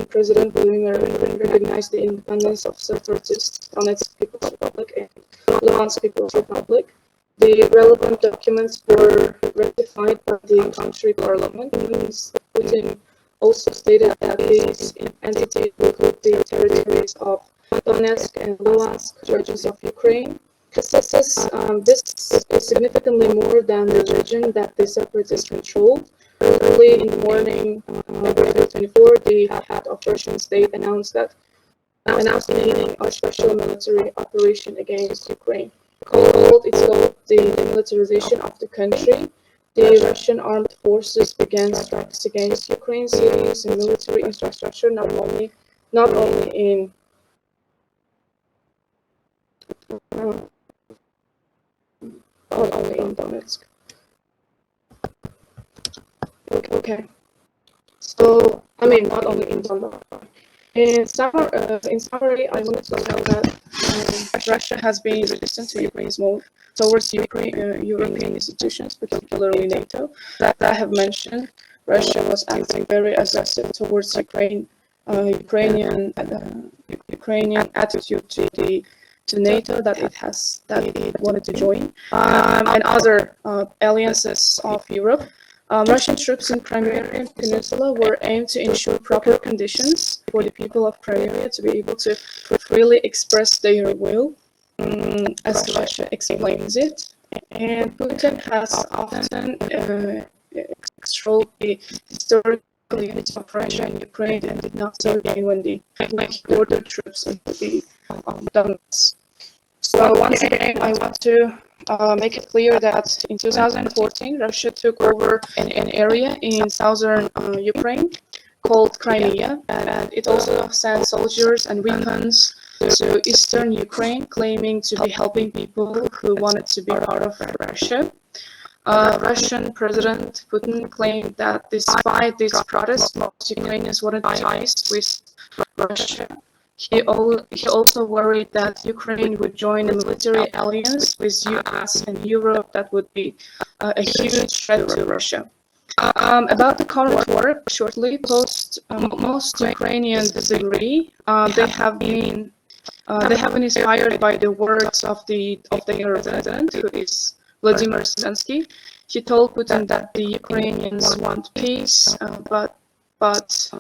President Vladimir Putin recognized the independence of separatist Donetsk People's Republic and Luhansk People's Republic. The relevant documents were ratified by the country parliament. Putin also stated that these entities include the territories of Donetsk and Luhansk regions of Ukraine. This is significantly more than the region that the separatists controlled. Early in the morning, February 24, the head of Russian state announced the beginning of special military operation against Ukraine. It's called the demilitarization of the country. The Russian armed forces began strikes against Ukraine cities and military infrastructure, not only in Donetsk. Okay. So, I mean, not only in Donbass. In summary, I wanted to tell that Russia has been resistant to Ukraine's move towards European institutions, particularly NATO. That I have mentioned, Russia was acting very aggressive towards Ukrainian attitude to NATO that it wanted to join, and other alliances of Europe. Russian troops in Crimean Peninsula were aimed to ensure proper conditions for the people of Crimea to be able to freely express their will, as Russia explains it. And Putin has often controlled the historical unity of Russia and Ukraine and did not so again when he ordered troops into the Donbass. So once again, I want to make it clear that in 2014, Russia took over an area in southern Ukraine called Crimea, and it also sent soldiers and weapons to eastern Ukraine, claiming to be helping people who wanted to be part of Russia. Russian President Putin claimed that despite these protests, most Ukrainians wanted peace with Russia. He also worried that Ukraine would join a military alliance with US and Europe that would be a huge threat to Russia. About the current war, shortly post most Ukrainians disagree. They have been inspired by the words of their president, who is Vladimir Zelensky. He told Putin that the Ukrainians want peace, but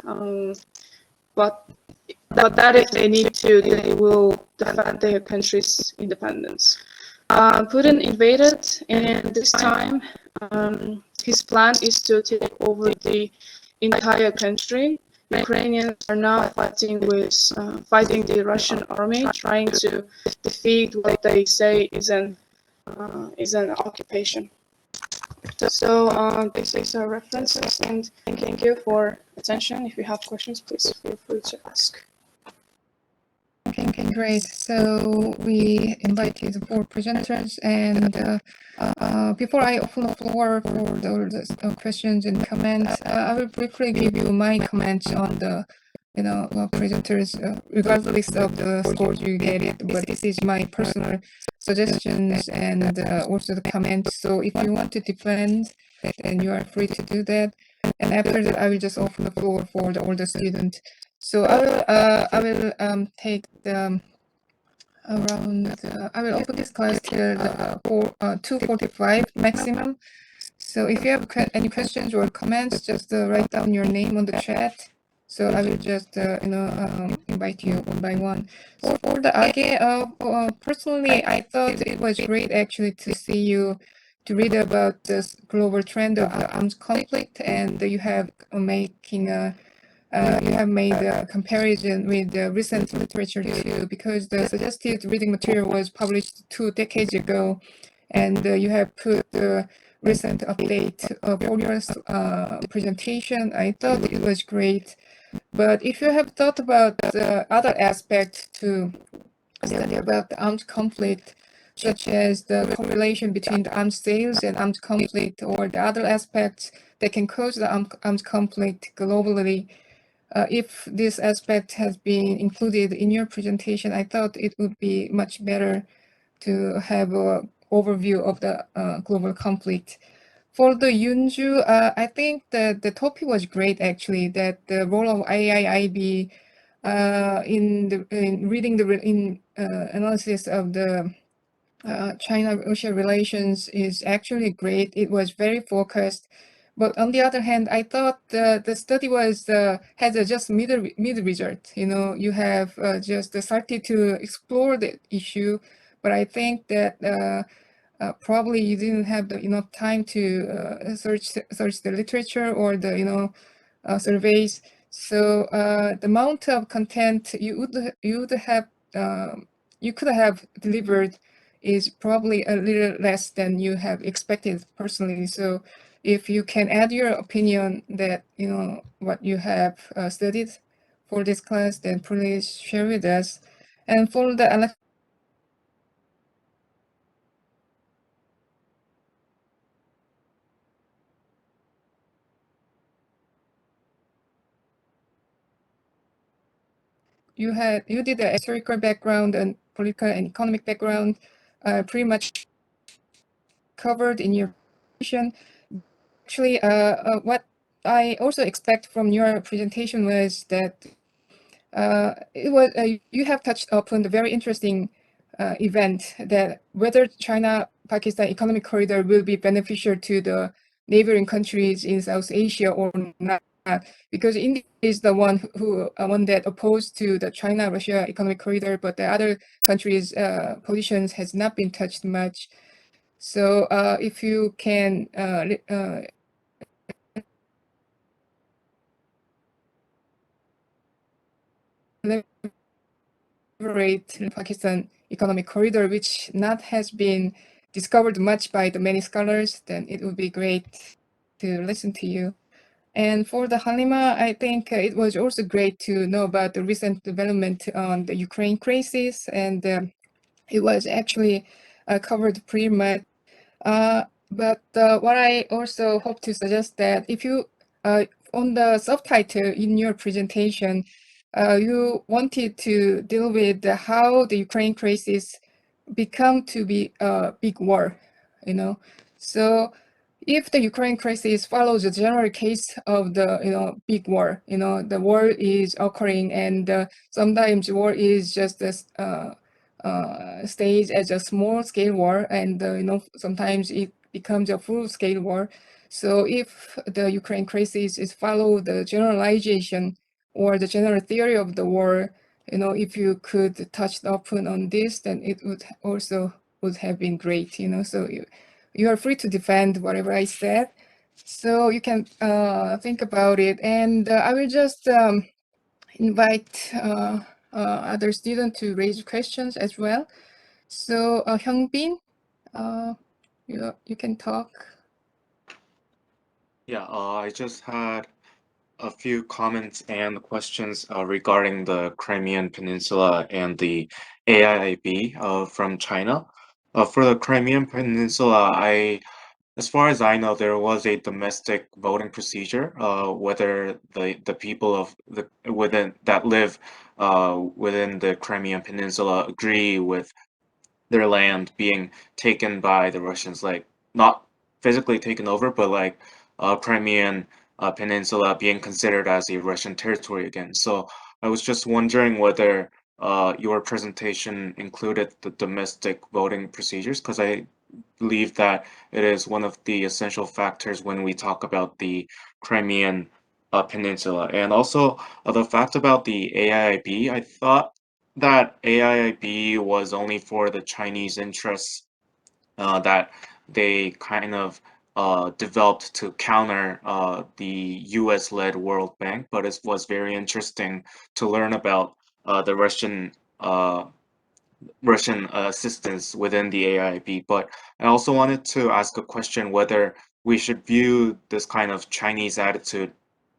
um, but that if they need to, they will defend their country's independence. Putin invaded, and this time his plan is to take over the entire country. Ukrainians are now fighting the Russian army, trying to defeat what they say is an occupation. So these are references, and thank you for attention. If you have questions, please feel free to ask. Okay, great. So we invited 4 presenters, and before I open the floor for the questions and comments, I will briefly give you my comments on the, presenters, regardless of the scores you get it. But this is my personal suggestions and also the comments. So if you want to defend, then you are free to do that. And after that, I will just open the floor for the older student. So I will take the around. I will open this class till the 2:45 maximum. So if you have any questions or comments, just write down your name on the chat. So I will just invite you one by one. So for the AGE, personally, I thought it was great actually to see you to read about this global trend of the armed conflict, and you have you have made a comparison with the recent literature too, because the suggested reading material was published 2 decades ago, and you have put the recent update for your presentation. I thought it was great, but if you have thought about the other aspects to study about the armed conflict, such as the correlation between the arms sales and armed conflict, or the other aspects that can cause the armed conflict globally, if this aspect has been included in your presentation, I thought it would be much better to have an overview of the global conflict. For the Yunju, I think that the topic was great actually, that the role of IIIB in reading the analysis of the China-Russia relations is actually great. It was very focused. But on the other hand, I thought the study was has a just mid result. You have just started to explore the issue, but I think that probably you didn't have enough time to search the literature or the surveys. So the amount of content you could have delivered is probably a little less than you have expected personally. So if you can add your opinion that what you have studied for this class, then please share with us. And for the you did a historical background and political and economic background, pretty much covered in your presentation. Actually, what I also expect from your presentation was that you have touched upon the very interesting event that whether China-Pakistan economic corridor will be beneficial to the neighboring countries in South Asia or not, because India is the one that opposed to the China-Russia economic corridor, but the other countries' positions has not been touched much. So if you can elaborate Pakistan economic corridor, which not has been discovered much by the many scholars, then it would be great to listen to you. And for the Halima, I think it was also great to know about the recent development on the Ukraine crisis, and it was actually covered pretty much. But what I also hope to suggest that if you, on the subtitle in your presentation, you wanted to deal with how the Ukraine crisis become to be a big war, So if the Ukraine crisis follows the general case of the big war, the war is occurring, and sometimes war is just stays as a small scale war, and sometimes it becomes a full scale war. So if the Ukraine crisis is follow the generalization or the general theory of the war, if you could touch upon on this, then it would have been great. So you are free to defend whatever I said. So you can think about it, and I will just invite other students to raise questions as well. So Hyungbin, you can talk. Yeah, I just had a few comments and questions regarding the Crimean Peninsula and the AIIB from China. For the Crimean Peninsula, as far as I know, there was a domestic voting procedure, whether the people of the within that live within the Crimean Peninsula agree with their land being taken by the Russians, like not physically taken over, but like Crimean Peninsula being considered as a Russian territory again. So I was just wondering whether your presentation included the domestic voting procedures, because I believe that it is one of the essential factors when we talk about the Crimean Peninsula. And also the fact about the AIIB, I thought that AIIB was only for the Chinese interests, that they kind of developed to counter the US-led World Bank, but it was very interesting to learn about the Russian assistance within the AIIB. But I also wanted to ask a question whether we should view this kind of Chinese attitude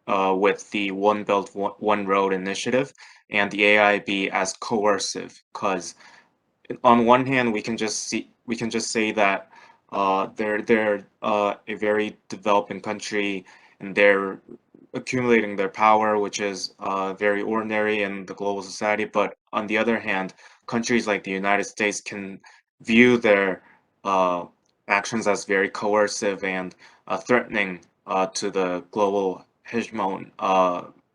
with the One Belt, One Road initiative and the AIIB as coercive, because on one hand we can just say that they're a very developing country and they're accumulating their power, which is very ordinary in the global society. But on the other hand, countries like the United States can view their uh, actions as very coercive and threatening to the global hegemon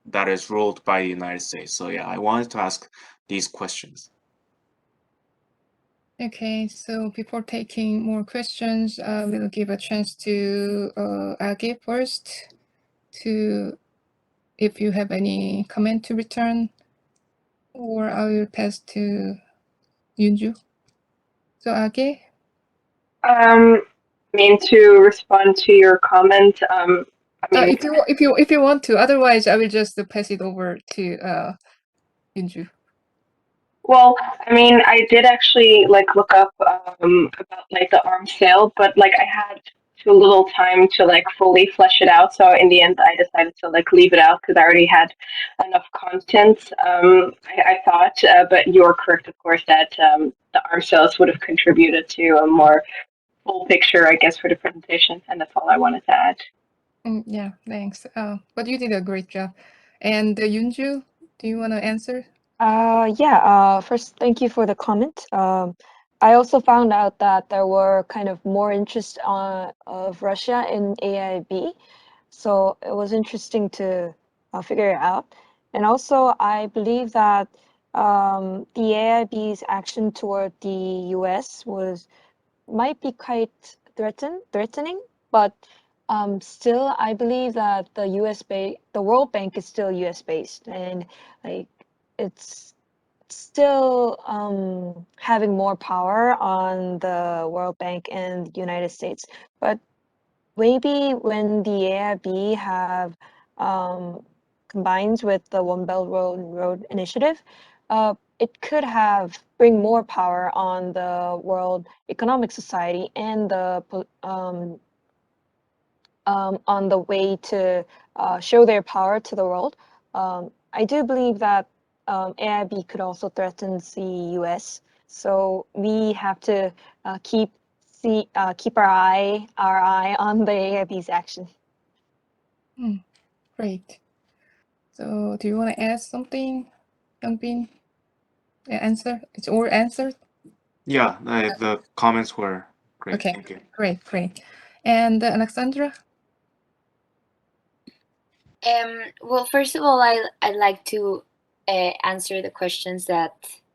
that is ruled by the United States. So yeah, I wanted to ask these questions. Okay, so before taking more questions, we'll give a chance to Age first, to if you have any comment to return, or I will pass to Yunju. So Age. I mean, to respond to your comment, I mean, If you want to, otherwise I will just pass it over to Yunju. well, I mean, I did actually like look up about like the arms sale, but like I had too little time to like fully flesh it out. So in the end, I decided to like leave it out because I already had enough content. I thought, but you're correct, of course, that the arms sales would have contributed to a more full picture, I guess, for the presentation, and that's all I wanted to add. Yeah, thanks. But you did a great job. And Yunju, do you want to answer? First, thank you for the comment. I also found out that there were kind of more interest of Russia in AIB, so it was interesting to figure it out. And also, I believe that the AIB's action toward the US might be quite threatening, but still, I believe that the World Bank is still US based, and like it's still having more power on the World Bank and the United States. But maybe when the AIB have combines with the One Belt Road Initiative, it could have bring more power on the World Economic Society and on the way to show their power to the world. I do believe that AIB could also threaten the US, so we have to keep our eye on the AIB's action. Great. So do you want to add something, Youngbin? Answer? It's all answered? Yeah, the comments were great. Okay. Thank you. Great. And Alexandra? Well, first of all, I'd like to answer the questions that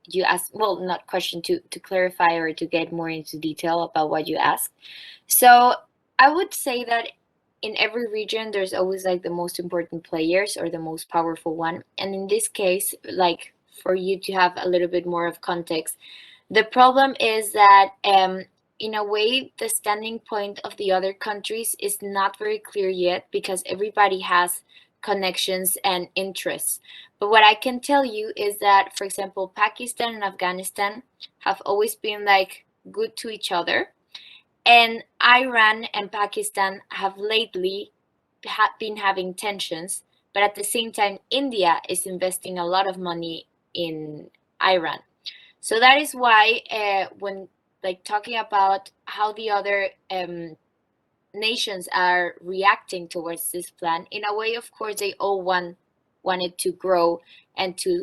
you asked. Well, not question, to clarify or to get more into detail about what you asked. So I would say that in every region, there's always like the most important players or the most powerful one. And in this case, like for you to have a little bit more of context, the problem is that in a way, the standing point of the other countries is not very clear yet because everybody has connections and interests. But what I can tell you is that, for example, Pakistan and Afghanistan have always been like good to each other, and Iran and Pakistan have lately been having tensions, but at the same time, India is investing a lot of money in Iran. So that is why when like talking about how the other nations are reacting towards this plan, in a way, of course, they all want it to grow and to